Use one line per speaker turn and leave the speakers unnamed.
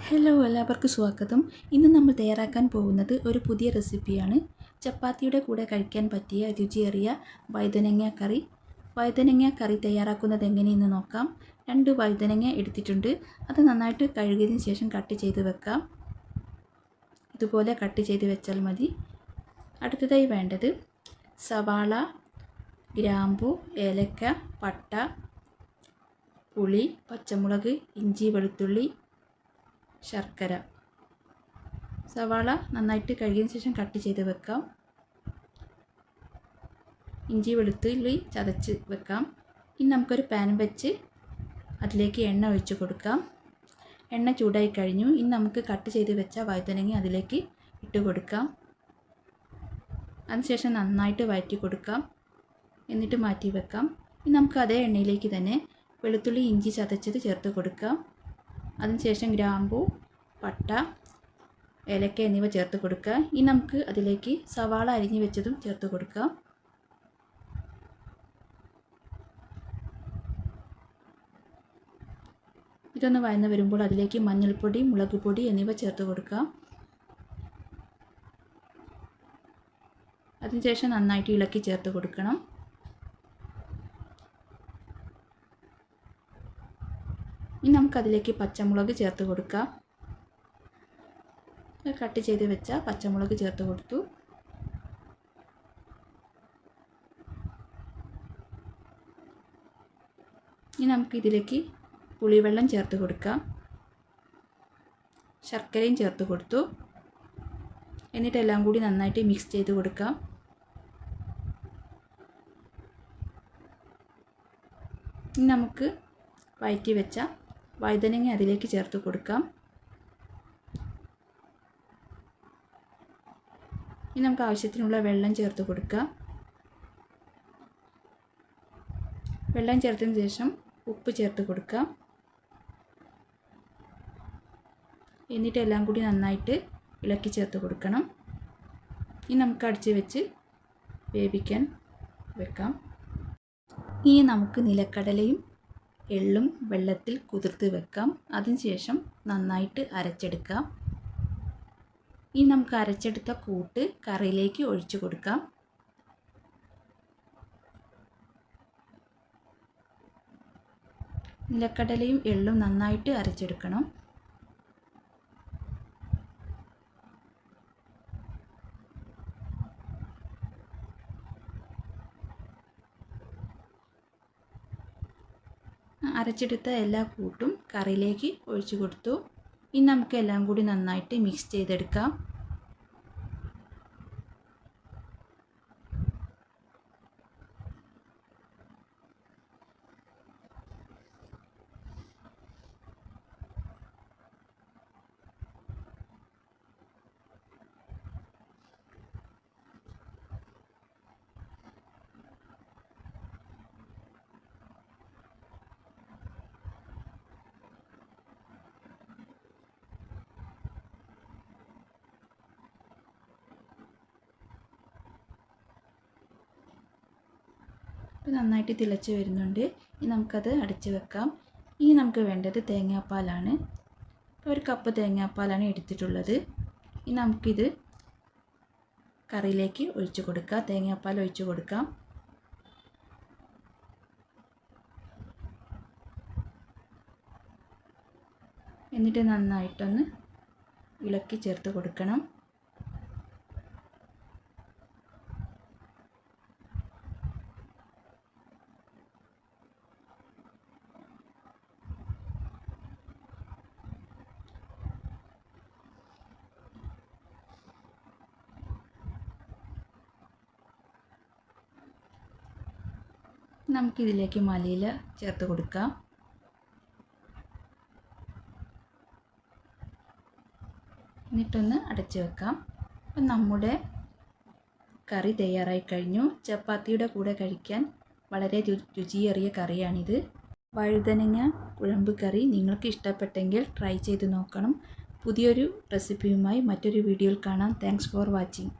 Hello, എല്ലാവർക്കും സ്വാഗതം. ഇന്ന് നമ്മൾ തയ്യാറാക്കാൻ പോകുന്നത് ഒരു പുതിയ റെസിപ്പിയാണ്. ചപ്പാത്തിയുടെ കൂടെ കഴിക്കാൻ പറ്റിയ രുചിയേറിയ വഴുതനങ്ങ കറി. വഴുതനങ്ങ കറി തയ്യാറാക്കുന്നത് എങ്ങനെയെന്ന് നോക്കാം. 2 വഴുതനങ്ങ എടുത്തിട്ടുണ്ട്. അത് നന്നായിട്ട് കഴുകിയതിന് ശേഷം കട്ട് ചെയ്ത് വെക്കാം. ഇതുപോലെ കട്ട് ചെയ്ത് വെച്ചാൽ മതി. അടുത്തതായി വേണ്ടത് സവാള, ഗ്രാമ്പു, ഏലക്ക, പട്ട, പുളി, പച്ചമുളക്, ഇഞ്ചി, വെളുത്തുള്ളി, ശർക്കര. സവാള നന്നായിട്ട് കഴുകിയതിന് ശേഷം കട്ട് ചെയ്ത് വെക്കാം. ഇഞ്ചി, വെളുത്തുള്ളി ചതച്ച് വെക്കാം. ഇനി നമുക്കൊരു പാൻ വെച്ച് അതിലേക്ക് എണ്ണ ഒഴിച്ച് കൊടുക്കാം. എണ്ണ ചൂടായി കഴിഞ്ഞു. ഇനി നമുക്ക് കട്ട് ചെയ്ത് വെച്ച വഴുതനങ്ങ അതിലേക്ക് ഇട്ട് കൊടുക്കാം. അതിനുശേഷം നന്നായിട്ട് വഴറ്റി കൊടുക്കാം. എന്നിട്ട് മാറ്റി വെക്കാം. ഇനി നമുക്ക് അതേ എണ്ണയിലേക്ക് തന്നെ വെളുത്തുള്ളി, ഇഞ്ചി ചതച്ചത് ചേർത്ത് കൊടുക്കാം. അതിനുശേഷം ഗ്രാമ്പു, പട്ട, ഏലക്ക എന്നിവ ചേർത്ത് കൊടുക്കുക. ഇനി നമുക്ക് അതിലേക്ക് സവാള അരിഞ്ഞു വെച്ചതും ചേർത്ത് കൊടുക്കാം. ഇതൊന്ന് വഴന്ന് വരുമ്പോൾ അതിലേക്ക് മഞ്ഞൾപ്പൊടി, മുളക് പൊടി എന്നിവ ചേർത്ത് കൊടുക്കാം. അതിനുശേഷം നന്നായിട്ട് ഇളക്കി ചേർത്ത് കൊടുക്കണം. ഇനി നമുക്കതിലേക്ക് പച്ചമുളക് ചേർത്ത് കൊടുക്കാം. കട്ട് ചെയ്ത് വെച്ച പച്ചമുളക് ചേർത്ത് കൊടുത്തു. ഇനി നമുക്കിതിലേക്ക് പുളിവെള്ളം ചേർത്ത് കൊടുക്കാം. ശർക്കരയും ചേർത്ത് കൊടുത്തു. എന്നിട്ട് എല്ലാം കൂടി നന്നായിട്ട് മിക്സ് ചെയ്ത് കൊടുക്കാം. ഇനി നമുക്ക് വഴറ്റി വെച്ച വഴുതനങ്ങ അതിലേക്ക് ചേർത്ത് കൊടുക്കാം. ഇനി നമുക്ക് ആവശ്യത്തിനുള്ള വെള്ളം ചേർത്ത് കൊടുക്കാം. വെള്ളം ചേർത്തതിന് ശേഷം ഉപ്പ് ചേർത്ത് കൊടുക്കാം. എന്നിട്ട് എല്ലാം കൂടി നന്നായിട്ട് ഇളക്കി ചേർത്ത് കൊടുക്കണം. ഇനി നമുക്ക് അടച്ച് വെച്ച് വേവിക്കാൻ വെക്കാം. ഇനി നമുക്ക് നിലക്കടലയും എള്ളും വെള്ളത്തിൽ കുതിർത്ത് വെക്കാം. അതിനുശേഷം നന്നായിട്ട് അരച്ചെടുക്കാം. ഇനി നമുക്ക് അരച്ചെടുത്ത കൂട്ട് കറിയിലേക്ക് ഒഴിച്ചു കൊടുക്കാം. നിലക്കടലയും എള്ളും നന്നായിട്ട് അരച്ചെടുക്കണം. അരച്ചെടുത്ത എല്ലാ കൂട്ടും കറിയിലേക്ക് ഒഴിച്ചു കൊടുത്തു. ഇനി നമുക്ക് എല്ലാം കൂടി നന്നായിട്ട് മിക്സ് ചെയ്തെടുക്കാം. ഇപ്പോൾ നന്നായിട്ട് തിളച്ച് വരുന്നുണ്ട്. ഇനി നമുക്കത് അടച്ച് വെക്കാം. ഇനി നമുക്ക് വേണ്ടത് തേങ്ങാപ്പാലാണ്. ഒരു കപ്പ് തേങ്ങാപ്പാലാണ് എടുത്തിട്ടുള്ളത്. ഇനി നമുക്കിത് കറിയിലേക്ക് ഒഴിച്ച് കൊടുക്കാം. തേങ്ങാപ്പാൽ ഒഴിച്ച് കൊടുക്കാം. എന്നിട്ട് നന്നായിട്ടൊന്ന് ഇളക്കി ചേർത്ത് കൊടുക്കണം. നമുക്കിതിലേക്ക് മല്ലിയില ചേർത്ത് കൊടുക്കാം. എന്നിട്ടൊന്ന് അടച്ച് വെക്കാം. അപ്പം നമ്മുടെ കറി തയ്യാറായി കഴിഞ്ഞു. ചപ്പാത്തിയുടെ കൂടെ കഴിക്കാൻ വളരെ രുചിയേറിയ കറിയാണിത്. വഴുതനങ്ങ കുഴമ്പ് കറി നിങ്ങൾക്ക് ഇഷ്ടപ്പെട്ടെങ്കിൽ ട്രൈ ചെയ്ത് നോക്കണം. പുതിയൊരു റെസിപ്പിയുമായി മറ്റൊരു വീഡിയോയിൽ കാണാം. Thanks for watching.